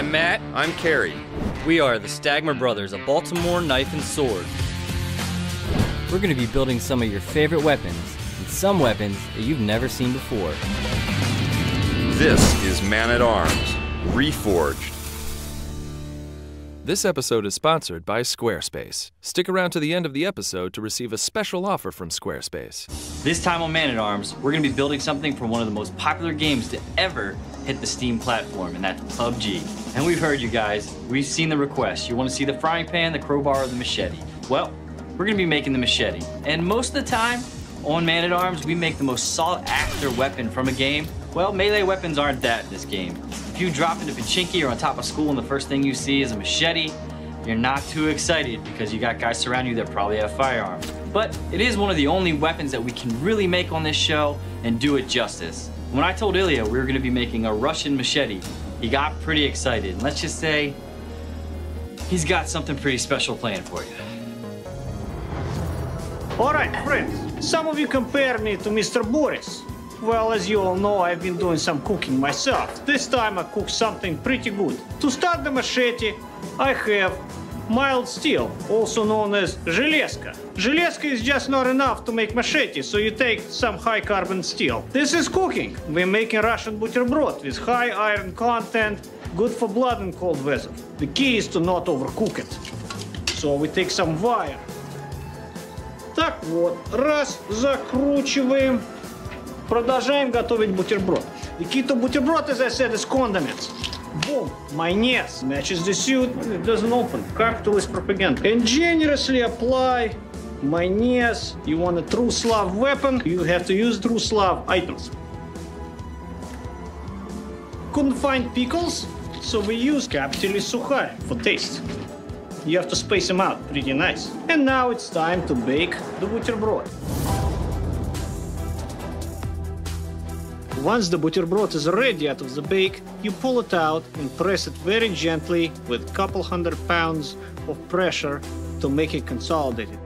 I'm Matt. I'm Carrie. We are the Stagmer Brothers, a Baltimore knife and sword. We're going to be building some of your favorite weapons, and some weapons that you've never seen before. This is Man-at-Arms, Reforged. This episode is sponsored by Squarespace. Stick around to the end of the episode to receive a special offer from Squarespace. This time on Man-at-Arms, we're going to be building something for one of the most popular games to ever hit the Steam platform, and that's PUBG. And we've heard you guys. We've seen the requests. You want to see the frying pan, the crowbar, or the machete? Well, we're going to be making the machete. And most of the time, on Man-at-Arms, we make the most sought-after weapon from a game. Well, melee weapons aren't that in this game. If you drop into Pachinki or on top of school and the first thing you see is a machete, you're not too excited because you got guys surrounding you that probably have firearms. But it is one of the only weapons that we can really make on this show and do it justice. When I told Ilya we were going to be making a Russian machete, he got pretty excited. And let's just say he's got something pretty special planned for you. All right, friends, some of you compare me to Mr. Boris. Well, as you all know, I've been doing some cooking myself. This time I cooked something pretty good. To start the machete, I have mild steel, also known as железка. Железка is just not enough to make machete, so you take some high carbon steel. This is cooking. We're making Russian buterbrod with high iron content, good for blood and cold weather. The key is to not overcook it. So we take some wire. Так вот, раз, закручиваем. Продолжаем готовить бутерброд. The key to buterbrod, as I said, is condiments. Boom, mayonnaise matches the suit, it doesn't open. Capitalist propaganda. And generously apply mayonnaise. You want a true Slav weapon, you have to use true Slav items. Couldn't find pickles, so we use capitalist сухарь for taste. You have to space them out pretty nice. And now it's time to bake the buterbrod. Once the buterbrod is ready out of the bake, you pull it out and press it very gently with a couple 100 pounds of pressure to make it consolidated.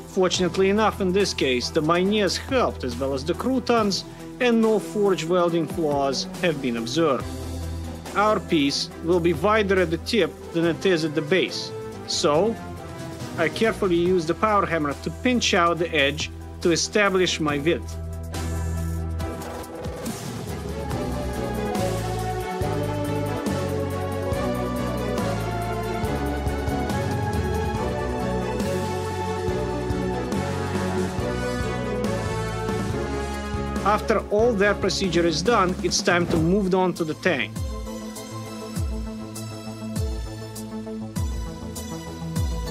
Fortunately enough, in this case, the mayonnaise helped as well as the croutons, and no forge welding flaws have been observed. Our piece will be wider at the tip than it is at the base, so I carefully use the power hammer to pinch out the edge to establish my width. After all that procedure is done, it's time to move on to the tang.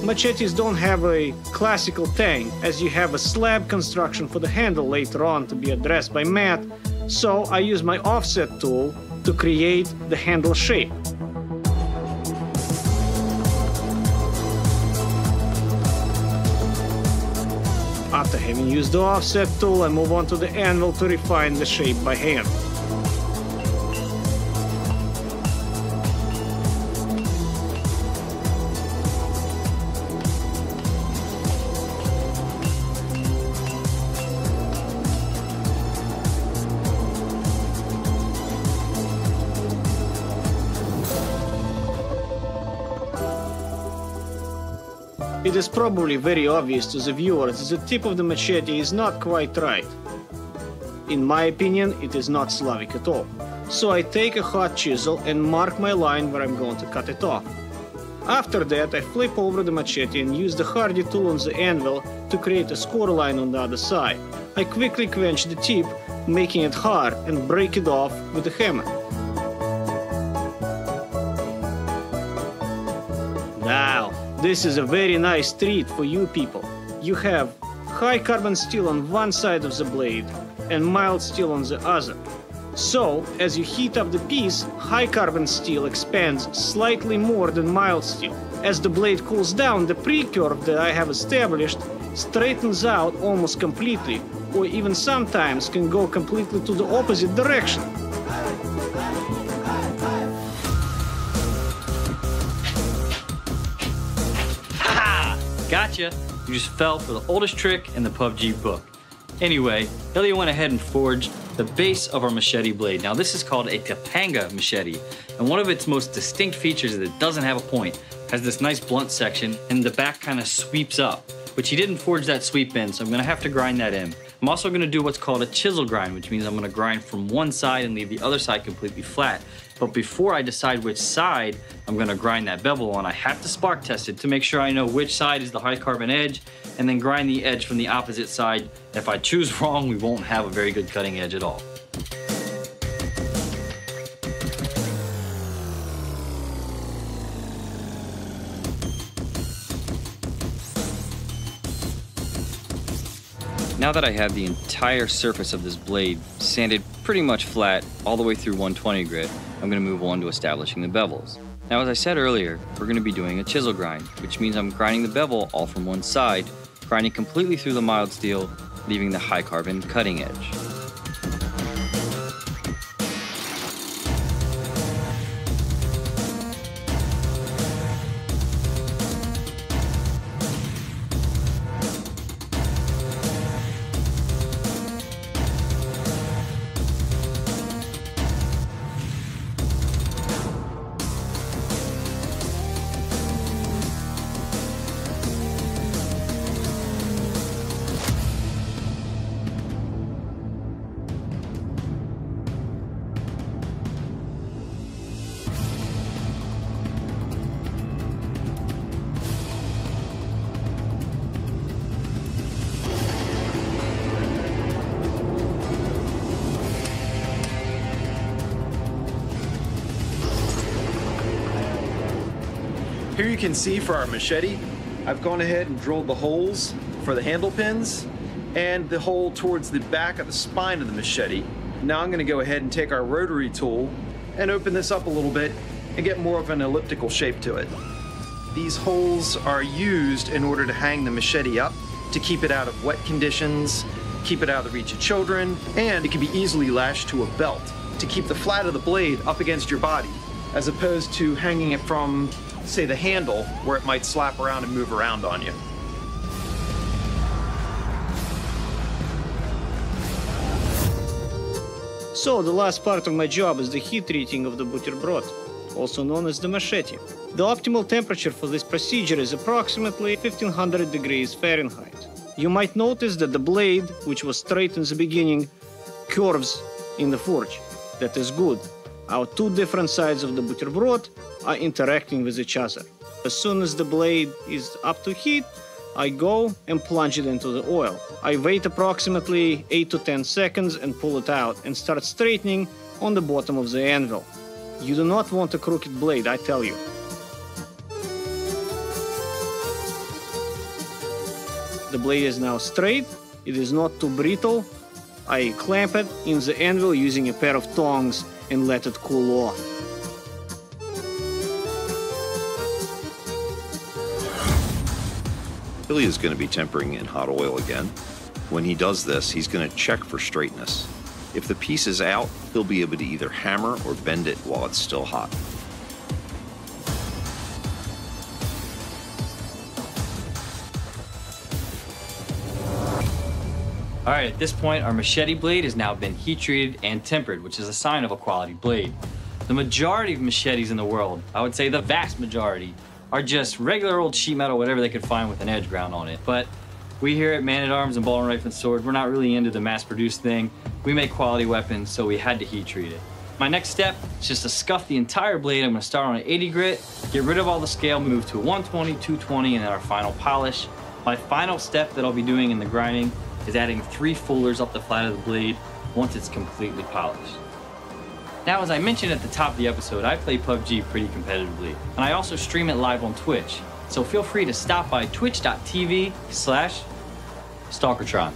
Machetes don't have a classical tang, as you have a slab construction for the handle later on to be addressed by Matt, so I use my offset tool to create the handle shape. After having used the offset tool, I move on to the anvil to refine the shape by hand. It is probably very obvious to the viewers that the tip of the machete is not quite right. In my opinion, it is not Slavic at all. So I take a hot chisel and mark my line where I'm going to cut it off. After that, I flip over the machete and use the hardy tool on the anvil to create a score line on the other side. I quickly quench the tip, making it hard, and break it off with a hammer. Now, this is a very nice treat for you people. You have high carbon steel on one side of the blade and mild steel on the other. So, as you heat up the piece, high carbon steel expands slightly more than mild steel. As the blade cools down, the pre-curve that I have established straightens out almost completely, or even sometimes can go completely to the opposite direction. Gotcha! You just fell for the oldest trick in the PUBG book. Anyway, Ilya went ahead and forged the base of our machete blade. Now this is called a Tapanga machete, and one of its most distinct features is it doesn't have a point. It has this nice blunt section, and the back kind of sweeps up, which he didn't forge that sweep in, so I'm gonna have to grind that in. I'm also gonna do what's called a chisel grind, which means I'm gonna grind from one side and leave the other side completely flat. But before I decide which side I'm gonna grind that bevel on, I have to spark test it to make sure I know which side is the high carbon edge, and then grind the edge from the opposite side. If I choose wrong, we won't have a very good cutting edge at all. Now that I have the entire surface of this blade sanded pretty much flat all the way through 120 grit, I'm going to move on to establishing the bevels. Now, as I said earlier, we're going to be doing a chisel grind, which means I'm grinding the bevel all from one side, grinding completely through the mild steel, leaving the high carbon cutting edge. Here you can see for our machete, I've gone ahead and drilled the holes for the handle pins and the hole towards the back of the spine of the machete. Now I'm going to go ahead and take our rotary tool and open this up a little bit and get more of an elliptical shape to it. These holes are used in order to hang the machete up to keep it out of wet conditions, keep it out of the reach of children, and it can be easily lashed to a belt to keep the flat of the blade up against your body, as opposed to hanging it from, say, the handle, where it might slap around and move around on you. So the last part of my job is the heat treating of the butterbrot, also known as the machete. The optimal temperature for this procedure is approximately 1500 degrees Fahrenheit. You might notice that the blade, which was straight in the beginning, curves in the forge. That is good. Our two different sides of the butterbrot are interacting with each other. As soon as the blade is up to heat, I go and plunge it into the oil. I wait approximately 8 to 10 seconds and pull it out and start straightening on the bottom of the anvil. You do not want a crooked blade, I tell you. The blade is now straight, it is not too brittle. I clamp it in the anvil using a pair of tongs and let it cool off. Billy is going to be tempering in hot oil again. When he does this, he's going to check for straightness. If the piece is out, he'll be able to either hammer or bend it while it's still hot. All right, at this point, our machete blade has now been heat treated and tempered, which is a sign of a quality blade. The majority of machetes in the world, I would say the vast majority, are just regular old sheet metal, whatever they could find with an edge ground on it. But we here at Man-at-Arms and Ball and Rifle and Sword, we're not really into the mass-produced thing. We make quality weapons, so we had to heat treat it. My next step is just to scuff the entire blade. I'm gonna start on an 80 grit, get rid of all the scale, move to a 120, 220, and then our final polish. My final step that I'll be doing in the grinding is adding 3 fullers up the flat of the blade once it's completely polished. Now, as I mentioned at the top of the episode, I play PUBG pretty competitively, and I also stream it live on Twitch. So feel free to stop by twitch.tv/Stalkertron.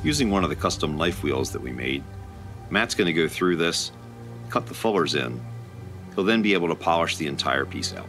Using one of the custom knife wheels that we made, Matt's going to go through this, cut the fullers in. He'll then be able to polish the entire piece out.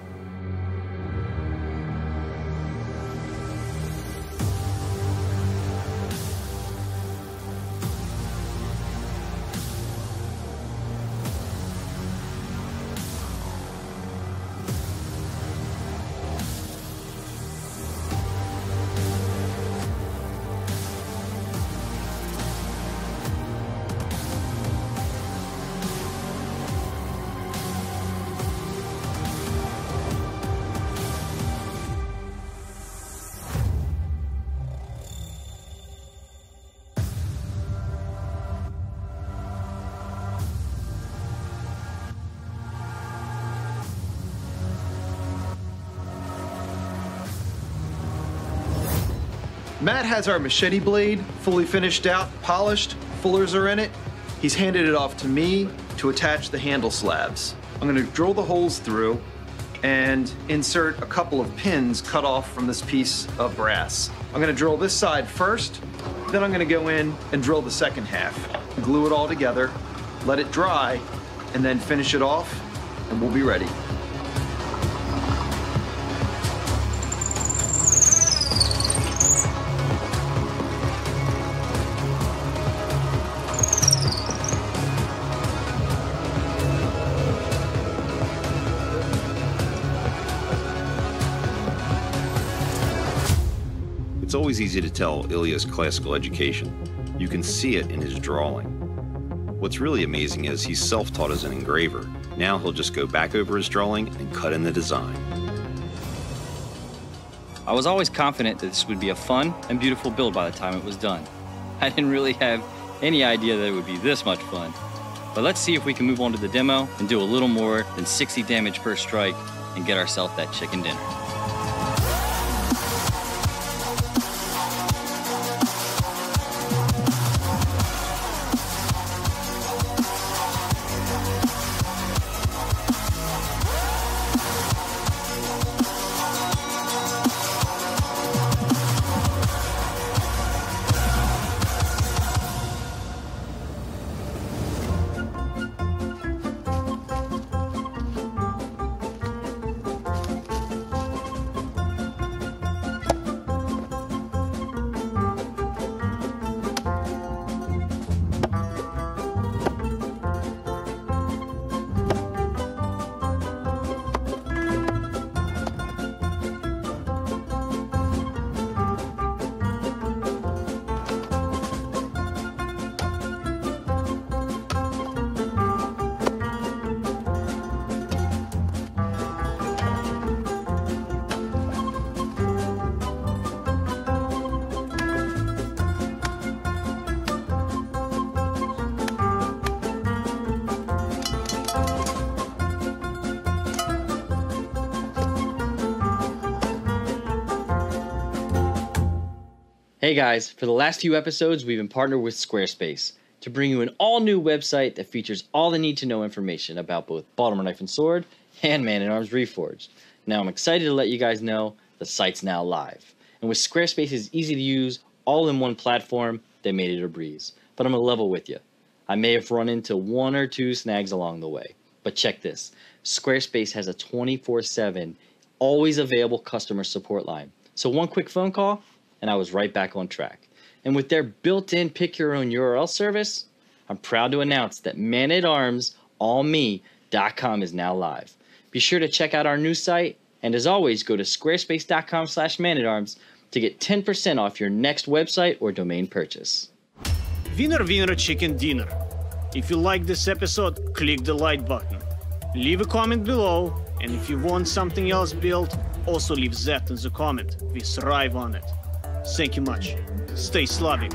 Matt has our machete blade fully finished out, polished, fullers are in it. He's handed it off to me to attach the handle slabs. I'm gonna drill the holes through and insert a couple of pins cut off from this piece of brass. I'm gonna drill this side first, then I'm gonna go in and drill the second half. Glue it all together, let it dry, and then finish it off, and we'll be ready. It's always easy to tell Ilya's classical education. You can see it in his drawing. What's really amazing is he's self-taught as an engraver. Now he'll just go back over his drawing and cut in the design. I was always confident that this would be a fun and beautiful build by the time it was done. I didn't really have any idea that it would be this much fun. But let's see if we can move on to the demo and do a little more than 60 damage per strike and get ourselves that chicken dinner. Hey guys, for the last few episodes, we've been partnered with Squarespace to bring you an all-new website that features all the need-to-know information about both Baltimore Knife and Sword and Man-at-Arms Reforged. Now, I'm excited to let you guys know the site's now live. And with Squarespace's easy-to-use, all-in-one platform, they made it a breeze. But I'm gonna level with you. I may have run into one or two snags along the way. But check this. Squarespace has a 24/7, always available customer support line. So one quick phone call, and I was right back on track. And with their built-in pick-your-own URL service, I'm proud to announce that manatarmsallme.com is now live. Be sure to check out our new site, and as always, go to squarespace.com/manatarms to get 10% off your next website or domain purchase. Winner chicken dinner. If you like this episode, click the like button. Leave a comment below, and if you want something else built, also leave that in the comment. We thrive on it. Thank you much. Stay Slavic.